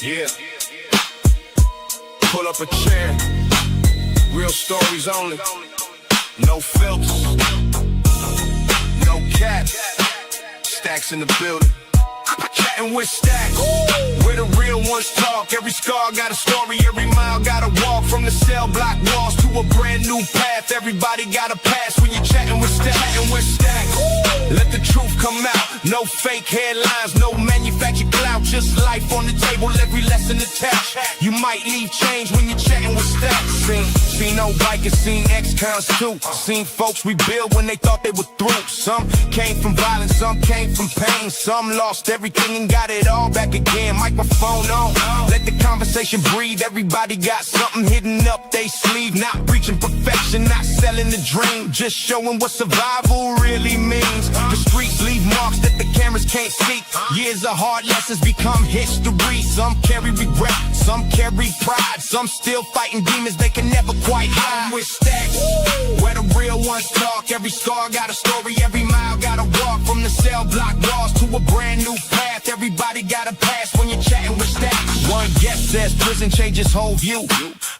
Yeah. Pull up a chair. Real stories only. No filters. No cap. Staxx in the building. Chattin with Staxx. Where the real ones talk. Every scar got a story. Every mile got a walk. From the cell block walls to a brand new path. Everybody got a pass when you're chatting with Staxx. Chattin with Staxx. Let the truth come out. No fake headlines. No manufactured clout. Just life on the table. Every lesson attached. You might leave change when you're chatting with Staxx. Seen no bikers. Seen ex-cons too. Seen folks rebuild when they thought they were through. Some came from violence. Some came from pain. Some lost everything and got it all back again. Microphone on. Let the conversation breathe. Everybody got something hidden up they sleeve. Not preaching perfection. Not selling the dream. Just showing what survival really means. The streets leave marks that the cameras can't see. Years of hard lessons become history. Some carry regret. Some carry pride. Some still fighting demons they can never quite hide. With Staxx, where the real ones talk. Every scar got a story. Every mile got a walk. From the cell block walls to a brand new path. Everybody got a pass when you're chatting with Staxx. One guest says prison changes whole view.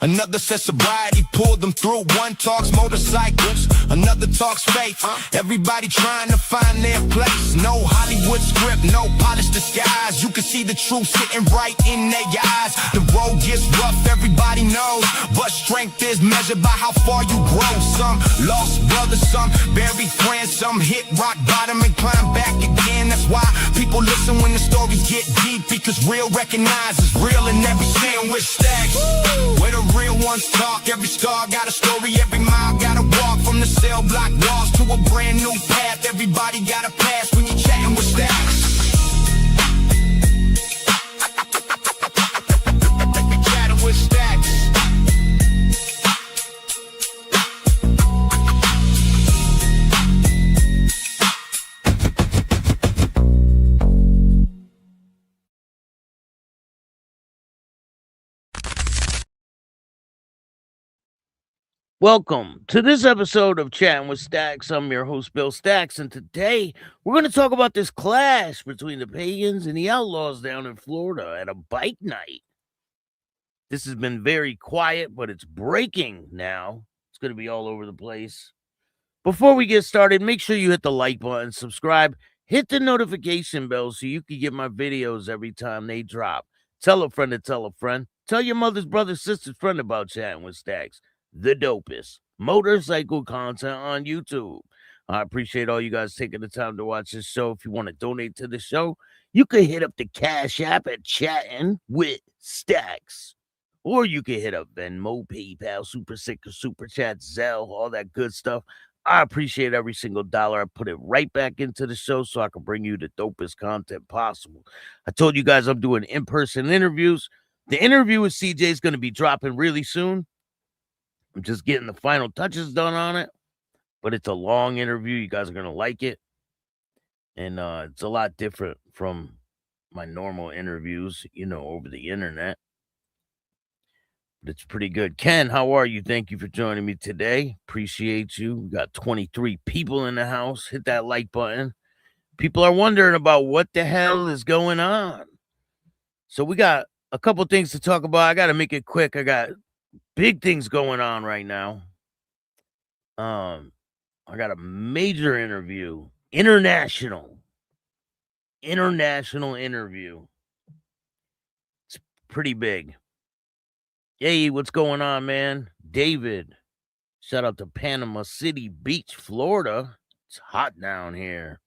Another says sobriety pulled them through. One talks motorcycles, another talks faith. Everybody trying to find their place. No Hollywood script, no polished disguise. You can see the truth sitting right in their eyes. The road gets rough, everybody knows, but strength is measured by how far you grow. Some lost brothers, some buried friends, some hit rock bottom and climb back again. That's why people listen when the stories get deep, because real recognizes real in every scene with Staxx. Where the real ones talk. Every scar got a story. Every mile got a walk. From the cell block walls to a brand new path. Everybody got a pass when you're chatting with Staxx. Chatting with Staxx. Welcome to this episode of Chattin with Staxx. I'm your host, Bill Staxx, and today we're going to talk about this clash between the Pagans and the Outlaws down in Florida at a bike night. This has been very quiet, but it's breaking now. It's going to be all over the place. Before we get started, make sure you hit the like button, subscribe, hit the notification bell so you can get my videos every time they drop. Tell a friend to tell a friend. Tell your mother's brother, sister's friend about Chattin with Staxx. The dopest motorcycle content on YouTube. I appreciate all you guys taking the time to watch this show. If you want to donate to the show, you can hit up the Cash App at Chattin with Staxx. Or you can hit up Venmo, PayPal, Super Sticker, Super Chat, Zelle, all that good stuff. I appreciate every single dollar. I put it right back into the show so I can bring you the dopest content possible. I told you guys I'm doing in-person interviews. The interview with CJ is going to be dropping really soon. I'm just getting the final touches done on it, but it's a long interview. You guys are going to like it. And it's a lot different from my normal interviews, over the internet. But it's pretty good. Ken, how are you? Thank you for joining me today. Appreciate you. We got 23 people in the house. Hit that like button. People are wondering about what the hell is going on. So we got a couple things to talk about. I got to make it quick. I got big things going on right now. I got a major interview, international interview. It's pretty big. Hey, what's going on, man? David, shout out to Panama City Beach, Florida. It's hot down here.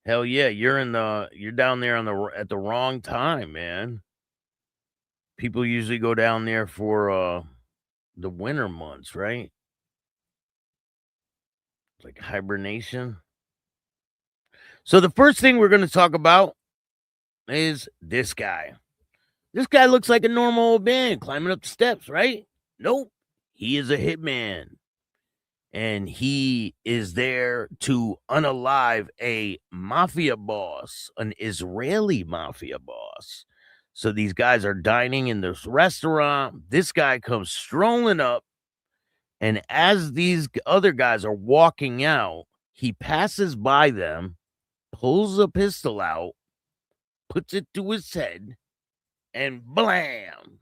Hell yeah, you're down there at the wrong time, man. People usually go down there for the winter months, right? Like hibernation. So the first thing we're going to talk about is this guy. This guy looks like a normal old man climbing up the steps, right? Nope. He is a hitman. And he is there to unalive a mafia boss, an Israeli mafia boss. So these guys are dining in this restaurant. This guy comes strolling up. And as these other guys are walking out, he passes by them, pulls a pistol out, puts it to his head, and blam.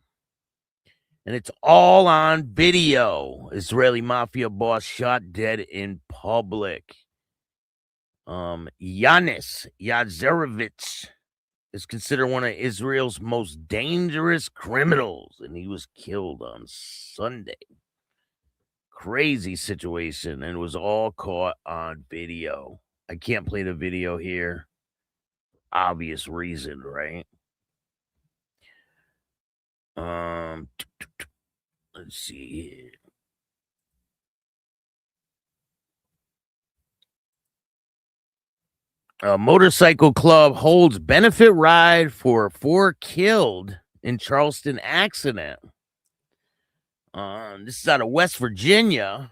And it's all on video. Israeli mafia boss shot dead in public. Yanis Yazarevich is considered one of Israel's most dangerous criminals, and he was killed on Sunday. Crazy situation, and it was all caught on video. I can't play the video here. Obvious reason, right? Let's see here. A motorcycle club holds benefit ride for 4 killed in Charleston accident. This is out of West Virginia,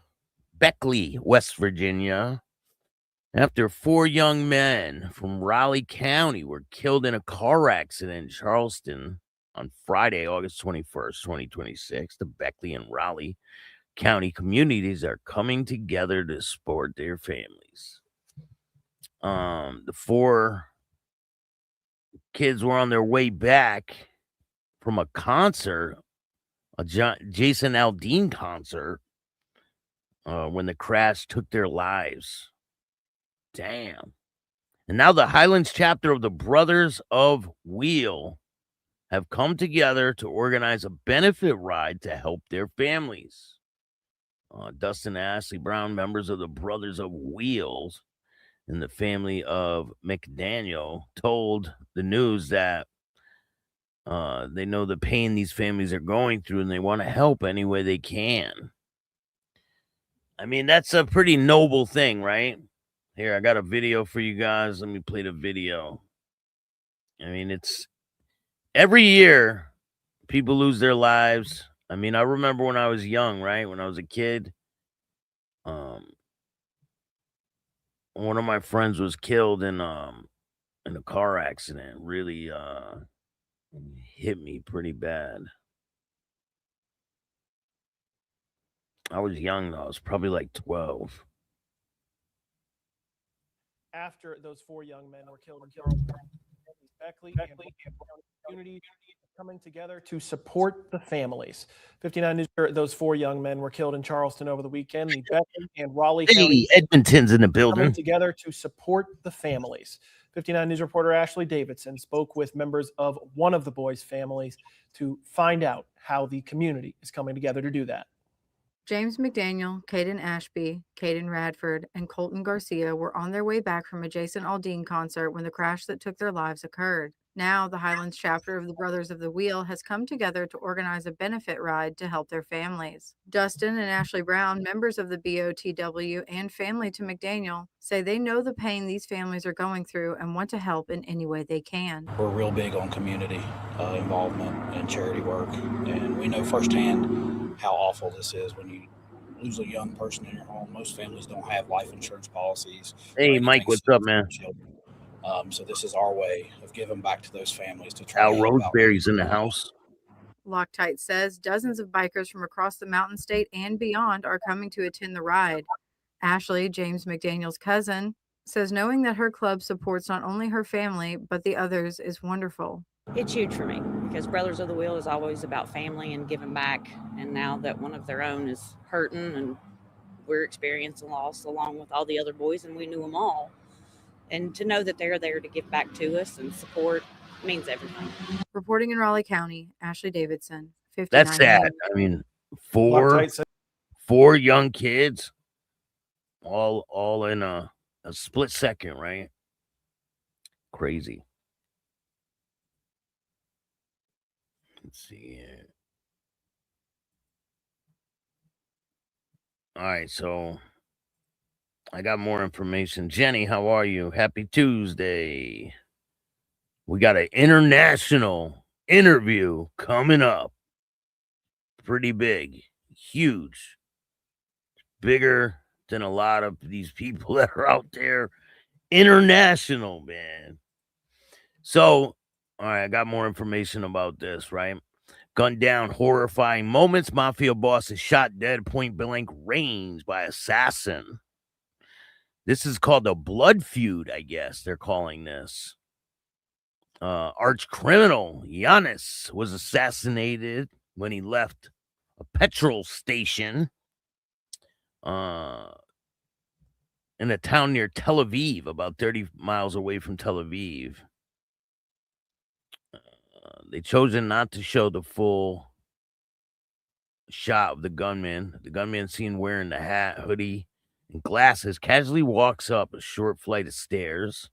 Beckley, West Virginia. After 4 young men from Raleigh County were killed in a car accident in Charleston on Friday, August 21st, 2026, the Beckley and Raleigh County communities are coming together to support their families. The 4 kids were on their way back from a concert, a Jason Aldean concert, when the crash took their lives. Damn. And now the Highlands chapter of the Brothers of Wheel have come together to organize a benefit ride to help their families. Dustin and Ashley Brown, members of the Brothers of Wheels and the family of McDaniel, told the news that they know the pain these families are going through and they want to help any way they can. I mean, that's a pretty noble thing, right? Here, I got a video for you guys. Let me play the video. I mean, it's every year people lose their lives. I mean, I remember when I was young, right? When I was a kid, one of my friends was killed in a car accident. Really hit me pretty bad. I was young though. I was probably like 12. After those 4 young men were killed in Charleston, Beckley and community coming together to support the families. 59 News, those 4 young men were killed in Charleston over the weekend. The Beckley and Raleigh County Edmonton's in the building. Coming together to support the families. 59 News reporter Ashley Davidson spoke with members of one of the boys' families to find out how the community is coming together to do that. James McDaniel, Caden Ashby, Caden Radford, and Colton Garcia were on their way back from a Jason Aldean concert when the crash that took their lives occurred. Now, the Highlands chapter of the Brothers of the Wheel has come together to organize a benefit ride to help their families. Dustin and Ashley Brown, members of the BOTW and family to McDaniel, say they know the pain these families are going through and want to help in any way they can. We're real big on community involvement and charity work, and we know firsthand how awful this is when you lose a young person in your home. Most families don't have life insurance policies. Hey, Mike, what's up, man? So this is our way of giving back to those families to try. Al Roseberry's in the house. Loctite says dozens of bikers from across the Mountain State and beyond are coming to attend the ride. Ashley, James McDaniel's cousin, says knowing that her club supports not only her family, but the others is wonderful. It's huge for me because Brothers of the Wheel is always about family and giving back. And now that one of their own is hurting and we're experiencing loss along with all the other boys, and we knew them all. And to know that they're there to give back to us and support means everything. Reporting in Raleigh County, Ashley Davidson, 59. That's sad. I mean, four young kids, all in a split second, right? Crazy. Let's see here. All right, so I got more information. Jenny, how are you? Happy Tuesday. We got an international interview coming up. Pretty big, huge, bigger than a lot of these people that are out there. International, man. So, all right, I got more information about this, right? Gunned down, horrifying moments. Mafia boss is shot dead, point blank range by assassin. This is called a blood feud, I guess they're calling this. arch criminal Giannis was assassinated when he left a petrol station in a town near Tel Aviv, about 30 miles away from Tel Aviv. They chosen not to show the full shot of the gunman. The gunman seen wearing the hat, hoodie, and glasses casually walks up a short flight of stairs.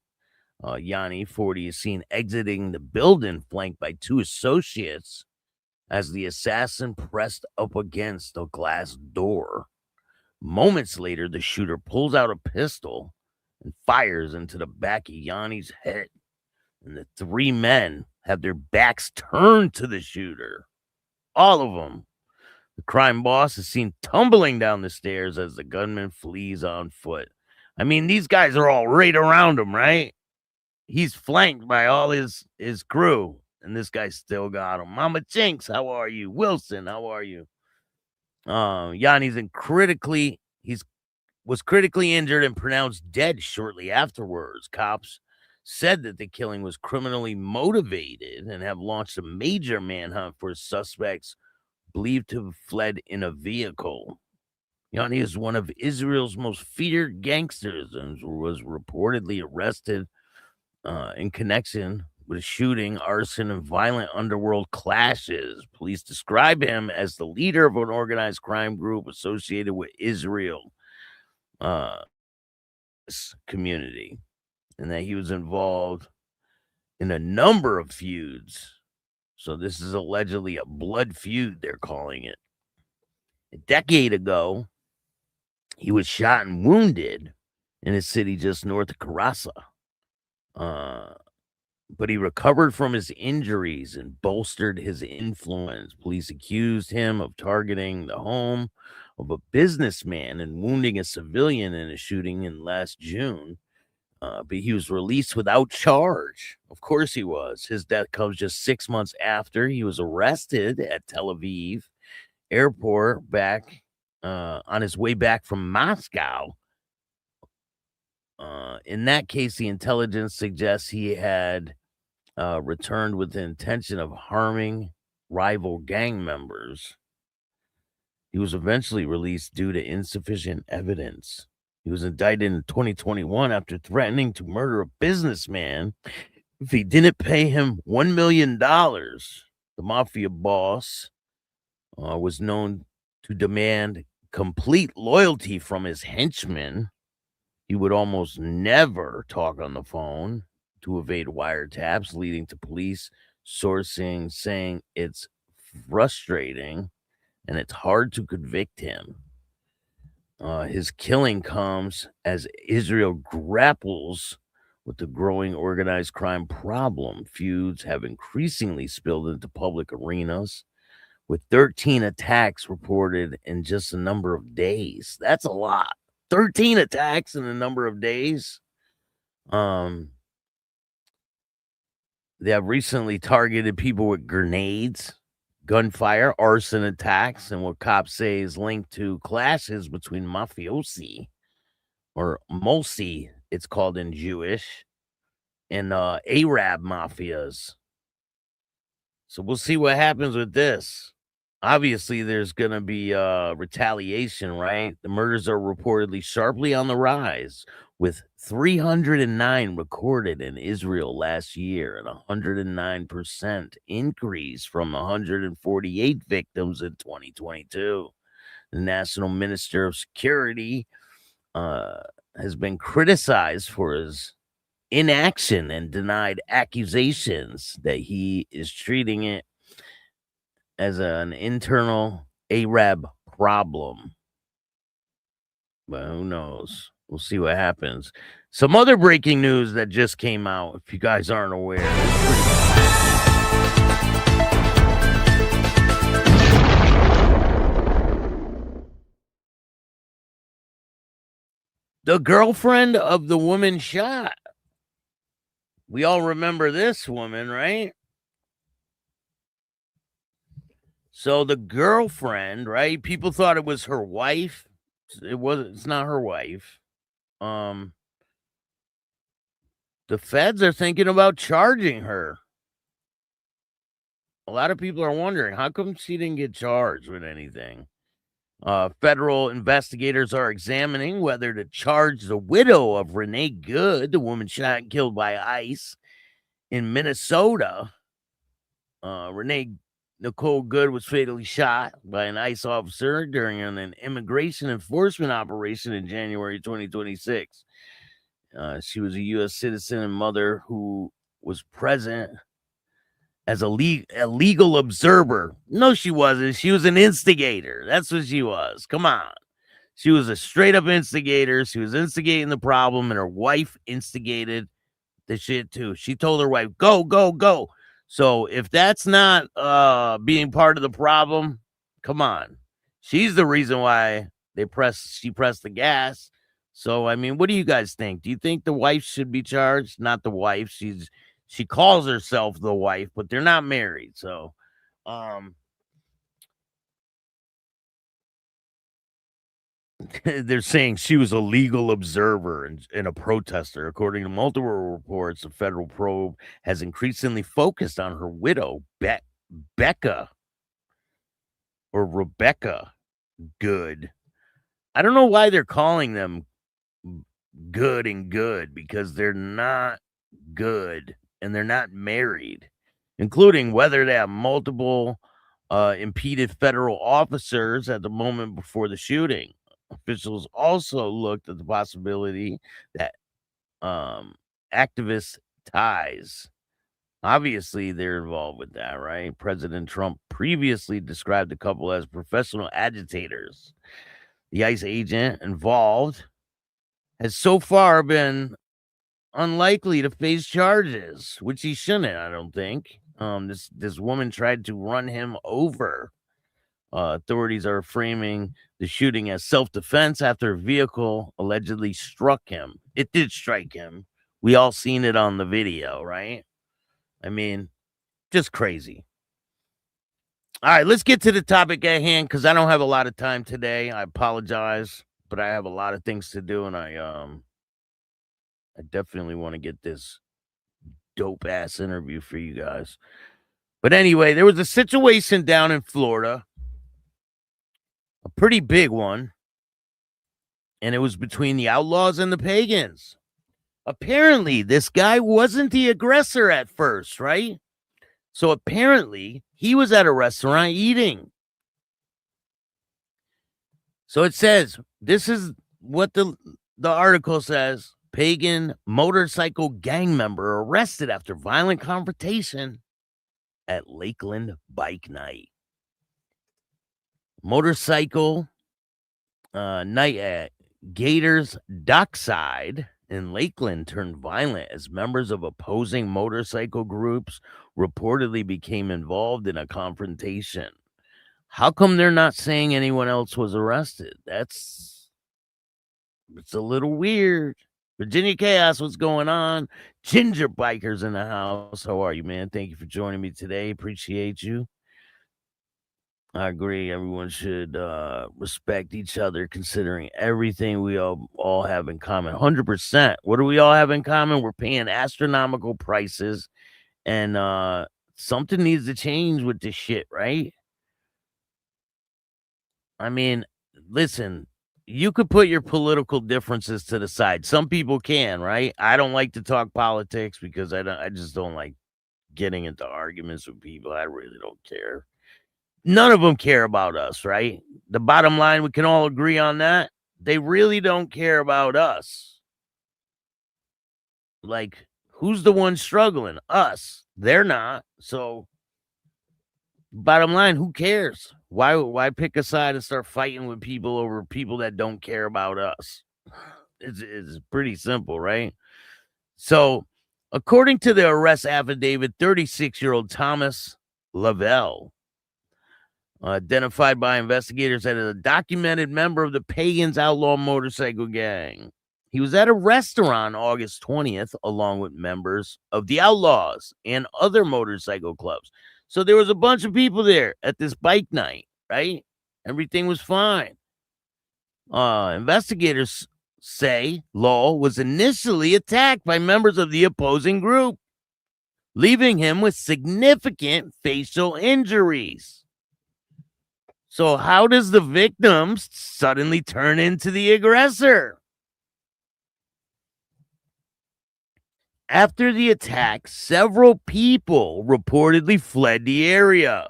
Yanni, 40, is seen exiting the building, flanked by two associates, as the assassin pressed up against a glass door. Moments later, the shooter pulls out a pistol and fires into the back of Yanni's head, and the three men have their backs turned to the shooter. All of them. The crime boss is seen tumbling down the stairs as the gunman flees on foot. I mean, these guys are all right around him, right? He's flanked by all his crew, and this guy still got him. Mama Jinx, how are you? Wilson, how are you? Yanni's was critically injured and pronounced dead shortly afterwards. Cops said that the killing was criminally motivated and have launched a major manhunt for suspects believed to have fled in a vehicle. Yanni is one of Israel's most feared gangsters and was reportedly arrested in connection with shooting, arson, and violent underworld clashes. Police describe him as the leader of an organized crime group associated with Israel community, and that he was involved in a number of feuds. So this is allegedly a blood feud, they're calling it. A decade ago, he was shot and wounded in a city just north of Karasa. But he recovered from his injuries and bolstered his influence. Police accused him of targeting the home of a businessman and wounding a civilian in a shooting in last June. But he was released without charge. Of course he was. His death comes just 6 months after he was arrested at Tel Aviv airport on his way back from Moscow. In that case, the intelligence suggests he had returned with the intention of harming rival gang members. He was eventually released due to insufficient evidence. He was indicted in 2021 after threatening to murder a businessman if he didn't pay him $1 million. The Mafia boss was known to demand complete loyalty from his henchmen. He would almost never talk on the phone to evade wiretaps, leading to police sourcing saying it's frustrating and it's hard to convict him. His killing comes as Israel grapples with the growing organized crime problem. Feuds have increasingly spilled into public arenas, with 13 attacks reported in just a number of days. That's a lot. 13 attacks in a number of days. They have recently targeted people with grenades, gunfire, arson attacks, and what cops say is linked to clashes between mafiosi, or Mosi, it's called in Jewish, and Arab mafias. So we'll see what happens with this. Obviously, there's going to be retaliation, right? The murders are reportedly sharply on the rise, with 309 recorded in Israel last year, and 109% increase from 148 victims in 2022. The National Minister of Security has been criticized for his inaction and denied accusations that he is treating it as an internal Arab problem. But who knows? We'll see what happens. Some other breaking news that just came out, if you guys aren't aware. The girlfriend of the woman shot. We all remember this woman, right? So the girlfriend, right? People thought it was her wife. It's not her wife. the feds are thinking about charging her. A lot of people are wondering, how come she didn't get charged with anything? Federal investigators are examining whether to charge the widow of Renee Good, the woman shot and killed by ICE in Minnesota. Renee Nicole Good was fatally shot by an ICE officer during an immigration enforcement operation in January 2026. She was a U.S. citizen and mother who was present as a legal observer. No, she wasn't. She was an instigator. That's what she was. Come on. She was a straight up instigator. She was instigating the problem, and her wife instigated the shit too. She told her wife, go, go, go. So if that's not being part of the problem, come on. She's the reason why she pressed the gas. So I mean, what do you guys think? Do you think the wife should be charged? Not the wife. She calls herself the wife, but they're not married. So they're saying she was a legal observer and a protester. According to multiple reports, the federal probe has increasingly focused on her widow, Becca or Rebecca Good. I don't know why they're calling them Good and Good, because they're not good and they're not married, including whether they have multiple impeded federal officers at the moment before the shooting. Officials also looked at the possibility that activist ties. Obviously, they're involved with that, right? President Trump previously described the couple as professional agitators. The ICE agent involved has so far been unlikely to face charges, which he shouldn't, I don't think. This woman tried to run him over. Authorities are framing the shooting as self-defense after a vehicle allegedly struck him. It did strike him. We all seen it on the video, right? I mean, just crazy. All right, let's get to the topic at hand, because I don't have a lot of time today. I apologize, but I have a lot of things to do, and I definitely want to get this dope ass interview for you guys. But anyway, there was a situation down in Florida, a pretty big one, and it was between the Outlaws and the Pagans. Apparently, this guy wasn't the aggressor at first, right? So apparently, he was at a restaurant eating. So it says, this is what the article says. Pagan motorcycle gang member arrested after violent confrontation at Lakeland bike night. Motorcycle night at Gator's Dockside in Lakeland turned violent as members of opposing motorcycle groups reportedly became involved in a confrontation. How come they're not saying anyone else was arrested? It's a little weird. Virginia Chaos, what's going on? Ginger Bikers in the house. How are you, man? Thank you for joining me today. Appreciate you. I agree. Everyone should respect each other, considering everything we all have in common. 100%. What do we all have in common? We're paying astronomical prices, and something needs to change with this shit, right? I mean, listen, you could put your political differences to the side. Some people can, right? I don't like to talk politics because I just don't like getting into arguments with people. I really don't care. None of them care about us, right? The bottom line, we can all agree on that. They really don't care about us. Like, who's the one struggling? Us. They're not. So, bottom line, who cares? Why pick a side and start fighting with people over people that don't care about us? It's pretty simple, right? So, according to the arrest affidavit, 36-year-old Thomas Lovell, identified by investigators as a documented member of the Pagans outlaw motorcycle gang. He was at a restaurant August 20th, along with members of the Outlaws and other motorcycle clubs. So there was a bunch of people there at this bike night, right? Everything was fine. Investigators say Lovell was initially attacked by members of the opposing group, leaving him with significant facial injuries. So how does the victim suddenly turn into the aggressor? After the attack, several people reportedly fled the area.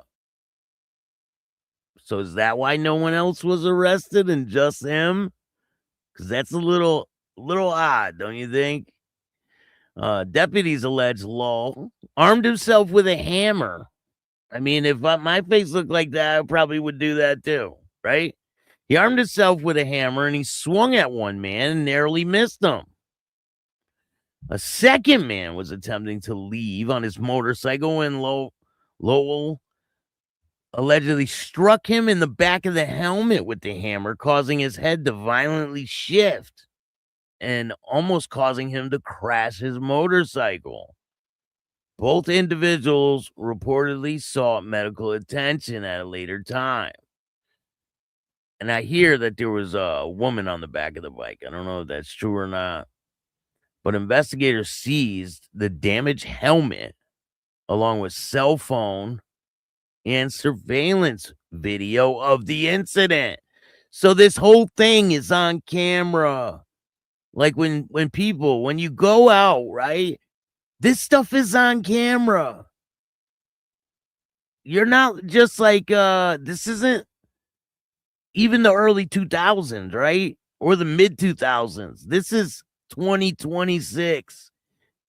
So is that why no one else was arrested and just him? Because that's a little odd, don't you think? Deputies allege Lovell armed himself with a hammer. I mean, if my face looked like that, I probably would do that too, right? He armed himself with a hammer and he swung at one man and narrowly missed him. A second man was attempting to leave on his motorcycle when Lovell allegedly struck him in the back of the helmet with the hammer, causing his head to violently shift and almost causing him to crash his motorcycle. Both individuals reportedly sought medical attention at a later time. And I hear that there was a woman on the back of the bike. I don't know if that's true or not. But investigators seized the damaged helmet along with cell phone and surveillance video of the incident. So this whole thing is on camera. Like when you go out, right? This stuff is on camera. You're not just like this isn't even the early 2000s, right? Or the mid 2000s. This is 2026.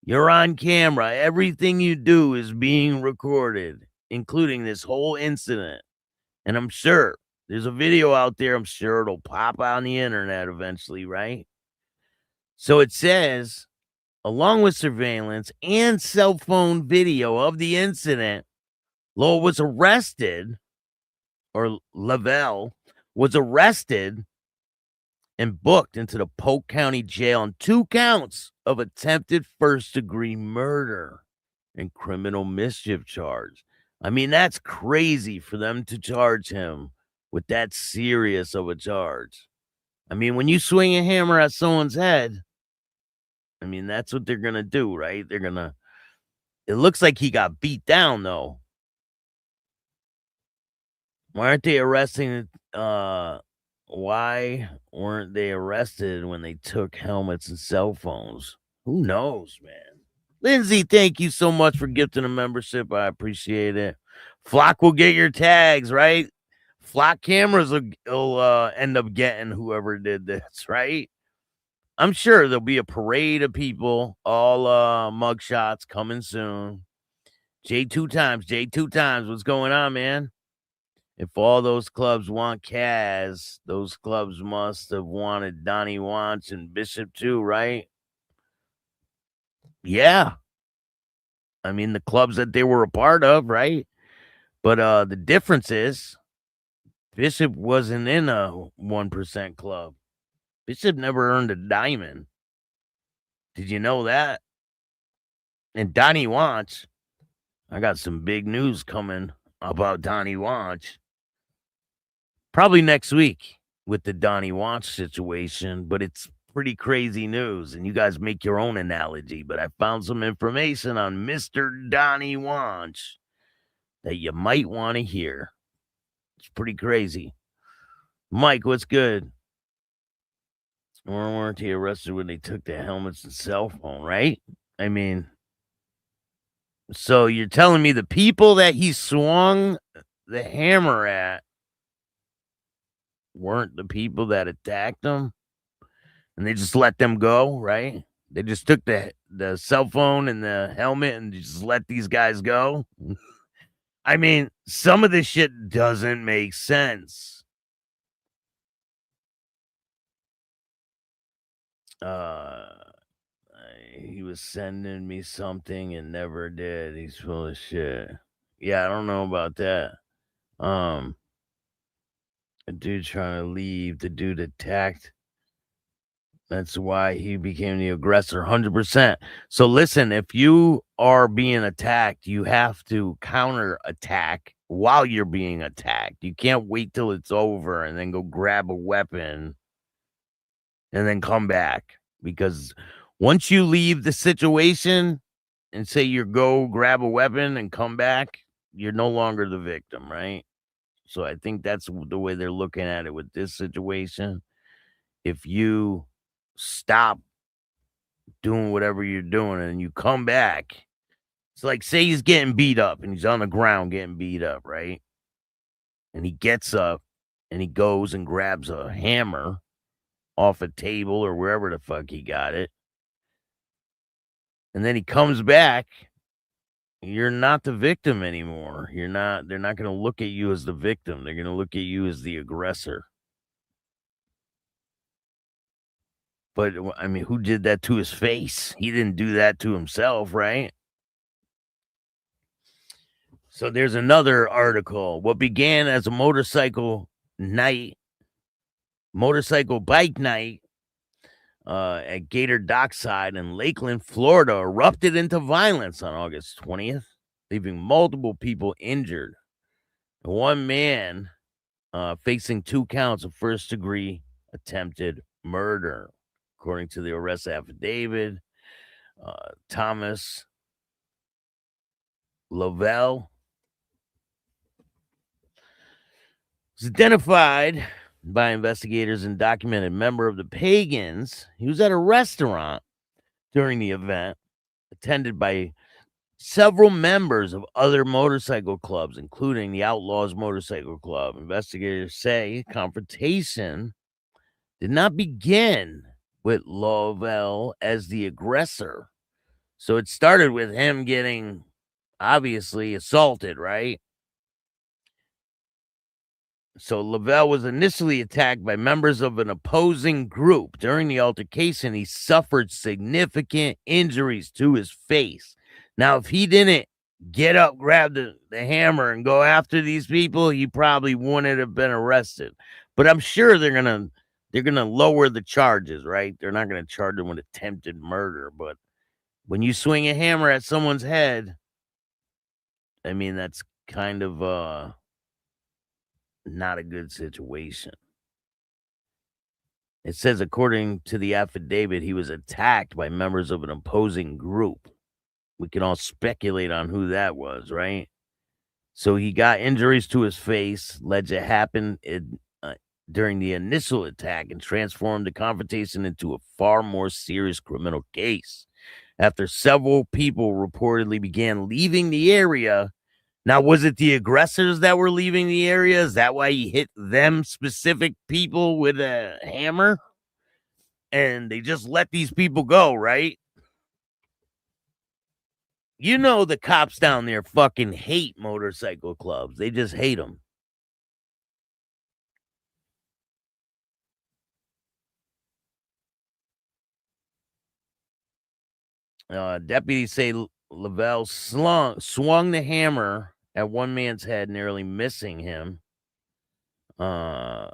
You're on camera. Everything you do is being recorded, including this whole incident. And I'm sure there's a video out there. I'm sure it'll pop on the internet eventually, right? So it says, along with surveillance and cell phone video of the incident, Lovell was arrested, or Lovell was arrested and booked into the Polk County Jail on 2 counts of attempted first-degree murder and criminal mischief charge. I mean, that's crazy for them to charge him with that serious of a charge. I mean, when you swing a hammer at someone's head, I mean, that's what they're going to do, right? It looks like he got beat down, though. Why aren't they arresting, why weren't they arrested when they took helmets and cell phones? Who knows, man? Lindsay, thank you so much for gifting a membership. I appreciate it. Flock will get your tags, right? Flock cameras will end up getting whoever did this, right? I'm sure there'll be a parade of people, all mugshots coming soon. J2 times, what's going on, man? If all those clubs want Kaz, those clubs must have wanted Donnie Wantz and Bishop too, right? Yeah. I mean, the clubs that they were a part of, right? But the difference is Bishop wasn't in a 1% club. Bishop never earned a diamond. Did you know that? And Donnie Wantz, I got some big news coming about Donnie Wantz. Probably next week with the Donnie Wantz situation, but it's pretty crazy news, and you guys make your own analogy. But I found some information on Mr. Donnie Wantz that you might want to hear. It's pretty crazy. Mike, what's good? Or weren't they arrested when they took the helmets and cell phone, right? I mean, so you're telling me the people that he swung the hammer at weren't the people that attacked him, and they just let them go, right? They just took the cell phone and the helmet and just let these guys go. I mean, some of this shit doesn't make sense. He was sending me something and never did. He's full of shit. Yeah, I don't know about that. A dude trying to leave. The dude attacked. That's why he became the aggressor, 100%. So listen, if you are being attacked, you have to counter attack while you're being attacked. You can't wait till it's over and then go grab a weapon and then come back. Because once you leave the situation and say you go grab a weapon and come back, you're no longer the victim, right? So I think that's the way they're looking at it with this situation. If you stop doing whatever you're doing and you come back, it's like, say he's getting beat up and he's on the ground getting beat up, right? And he gets up and he goes and grabs a hammer off a table or wherever the fuck he got it. And then he comes back. You're not the victim anymore. They're not going to look at you as the victim. They're going to look at you as the aggressor. But I mean, who did that to his face? He didn't do that to himself, right? So there's another article. What began as a motorcycle bike night at Gator Dockside in Lakeland, Florida, erupted into violence on August 20th, leaving multiple people injured. One man facing 2 counts of first-degree attempted murder, according to the arrest affidavit. Thomas Lovell was identified by investigators and documented member of the Pagans. He was at a restaurant during the event, attended by several members of other motorcycle clubs, including the Outlaws Motorcycle Club. Investigators say confrontation did not begin with Lovell as the aggressor. So it started with him getting obviously assaulted, right? So Lovell was initially attacked by members of an opposing group. During the altercation, he suffered significant injuries to his face. Now, if he didn't get up, grab the hammer, and go after these people, he probably wouldn't have been arrested. But I'm sure they're gonna lower the charges, right? They're not gonna charge him with attempted murder. But when you swing a hammer at someone's head, I mean, that's kind of not a good situation. It says, according to the affidavit, he was attacked by members of an opposing group. We can all speculate on who that was, right? So he got injuries to his face, alleged it happened during the initial attack, and transformed the confrontation into a far more serious criminal case. After several people reportedly began leaving the area. Now, was it the aggressors that were leaving the area? Is that why he hit them specific people with a hammer? And they just let these people go, right? You know the cops down there fucking hate motorcycle clubs. They just hate them. Deputies say Lovell swung the hammer at one man's head, nearly missing him. The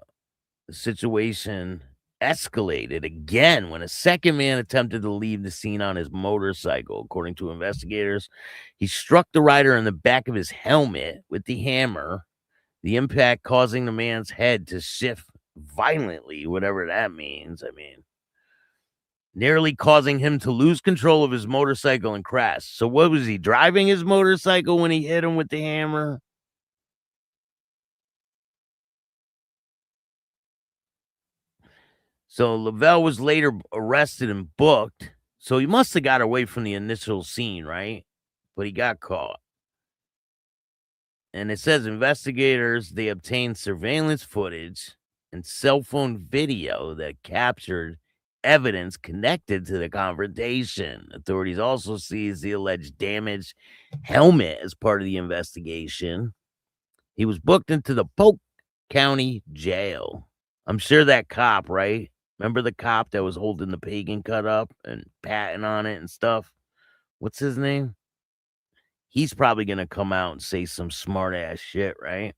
situation escalated again when a second man attempted to leave the scene on his motorcycle. According to investigators, he struck the rider in the back of his helmet with the hammer, the impact causing the man's head to shift violently, whatever that means. I mean, nearly causing him to lose control of his motorcycle and crash. So what was he, driving his motorcycle when he hit him with the hammer? So Lovell was later arrested and booked. So he must have got away from the initial scene, right? But he got caught. And it says investigators, they obtained surveillance footage and cell phone video that captured evidence connected to the confrontation. Authorities also seized the alleged damaged helmet as part of the investigation. He was booked into the Polk County Jail. I'm sure that cop, right? Remember the cop that was holding the pagan cut up and patting on it and stuff? What's his name? He's probably going to come out and say some smart ass shit, right?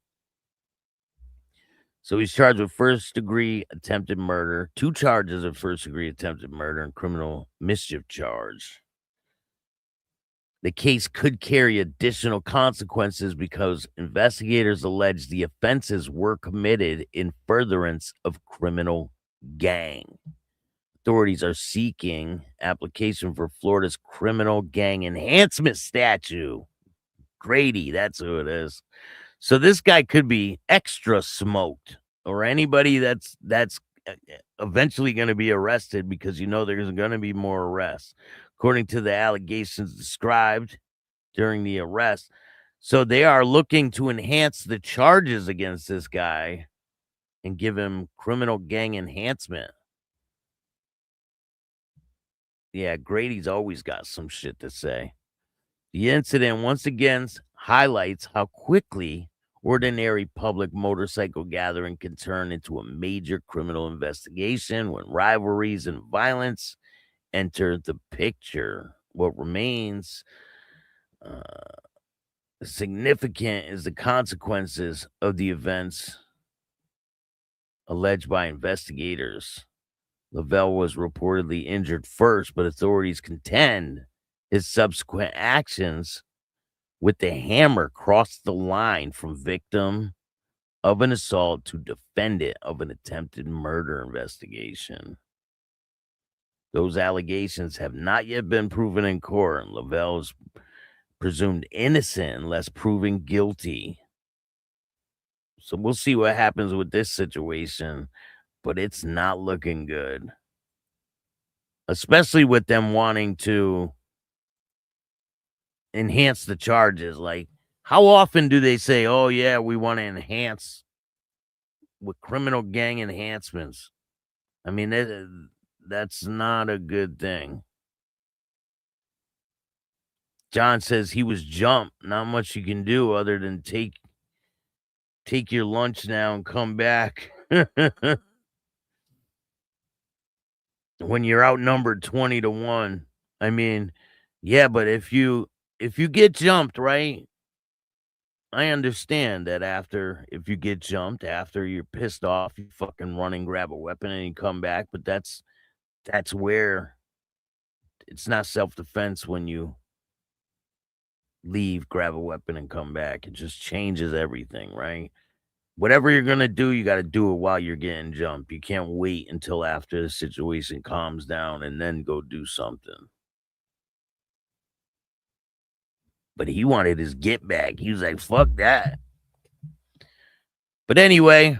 So he's charged with first-degree attempted murder, 2 charges of first-degree attempted murder and criminal mischief charge. The case could carry additional consequences because investigators allege the offenses were committed in furtherance of criminal gang. authorities are seeking application for Florida's criminal gang enhancement statute. Grady, that's who it is. So this guy could be extra smoked, or anybody that's eventually going to be arrested, because there's going to be more arrests, according to the allegations described during the arrest. So they are looking to enhance the charges against this guy and give him criminal gang enhancement. Yeah, Grady's always got some shit to say. The incident once again highlights how quickly ordinary public motorcycle gathering can turn into a major criminal investigation when rivalries and violence enter the picture. What remains significant is the consequences of the events alleged by investigators. Lovell was reportedly injured first, but authorities contend his subsequent actions with the hammer crossed the line from victim of an assault to defendant of an attempted murder investigation. Those allegations have not yet been proven in court, and Lovell is presumed innocent unless proven guilty. So we'll see what happens with this situation, but it's not looking good. Especially with them wanting to enhance the charges. Like, how often do they say, oh, yeah, we want to enhance with criminal gang enhancements? I mean, that's not a good thing. John says he was jumped. Not much you can do other than take your lunch now and come back. When you're outnumbered 20-1. I mean, yeah, but if you get jumped, right? I understand that if you get jumped, after you're pissed off, you fucking run and grab a weapon and you come back. But that's where it's not self-defense when you leave, grab a weapon, and come back. It just changes everything, right? Whatever you're going to do, you got to do it while you're getting jumped. You can't wait until after the situation calms down and then go do something. But he wanted his get back. He was like, fuck that. But anyway,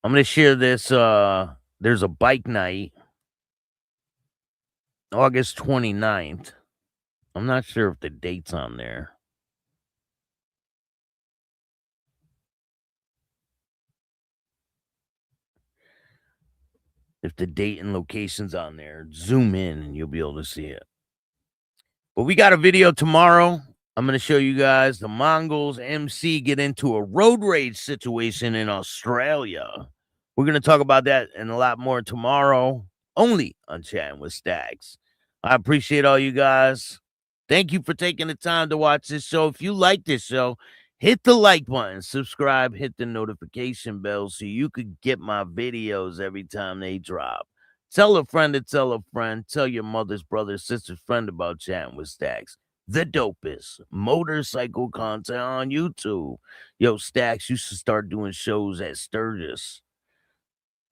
I'm going to share this. There's a bike night, August 29th. I'm not sure if the date's on there. If the date and location's on there, zoom in and you'll be able to see it. But we got a video tomorrow. I'm going to show you guys the Mongols MC get into a road rage situation in Australia. We're going to talk about that and a lot more tomorrow, only on Chattin with Staxx. I appreciate all you guys. Thank you for taking the time to watch this show. If you like this show, hit the like button, subscribe, hit the notification bell so you could get my videos every time they drop. Tell a friend to tell a friend. Tell your mother's brother, sister's friend about Chattin with Staxx. The dopest motorcycle content on YouTube. Yo, Staxx, you should start doing shows at Sturgis.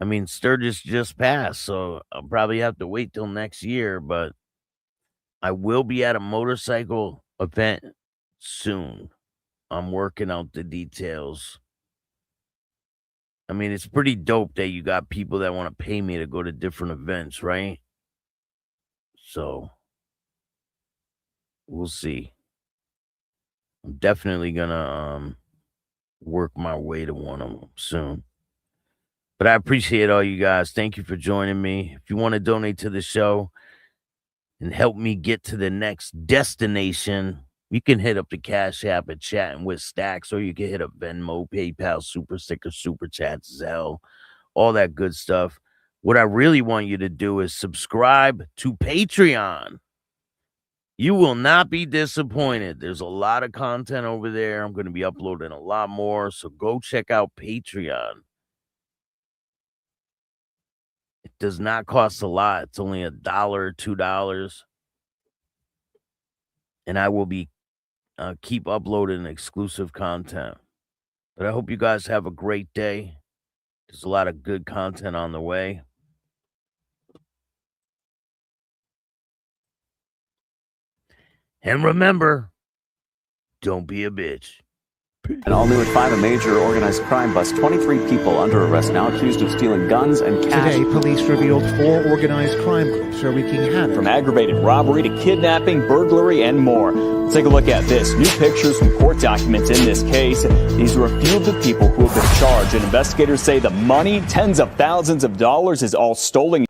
I mean, Sturgis just passed, so I'll probably have to wait till next year, but I will be at a motorcycle event soon. I'm working out the details. I mean, it's pretty dope that you got people that want to pay me to go to different events, right? So we'll see. I'm definitely gonna work my way to one of them soon. But I appreciate all you guys. Thank you for joining me. If you want to donate to the show and help me get to the next destination, you can hit up the Cash App at Chattin with Staxx, or you can hit up Venmo, PayPal, Super Sticker, Super Chat, Zelle, all that good stuff. What I really want you to do is subscribe to Patreon. You will not be disappointed. There's a lot of content over there. I'm going to be uploading a lot more, so go check out Patreon. It does not cost a lot. It's only $1 or $2. And I will be keep uploading exclusive content. But I hope you guys have a great day. There's a lot of good content on the way. And remember, don't be a bitch. And all new at 5, a major organized crime bust. 23 people under arrest now accused of stealing guns and cash. Today, police revealed 4 organized crime groups are wreaking havoc. From aggravated robbery to kidnapping, burglary, and more. Let's take a look at this. New pictures from court documents in this case. These are a few of the people who have been charged, and investigators say the money, tens of thousands of dollars, is all stolen.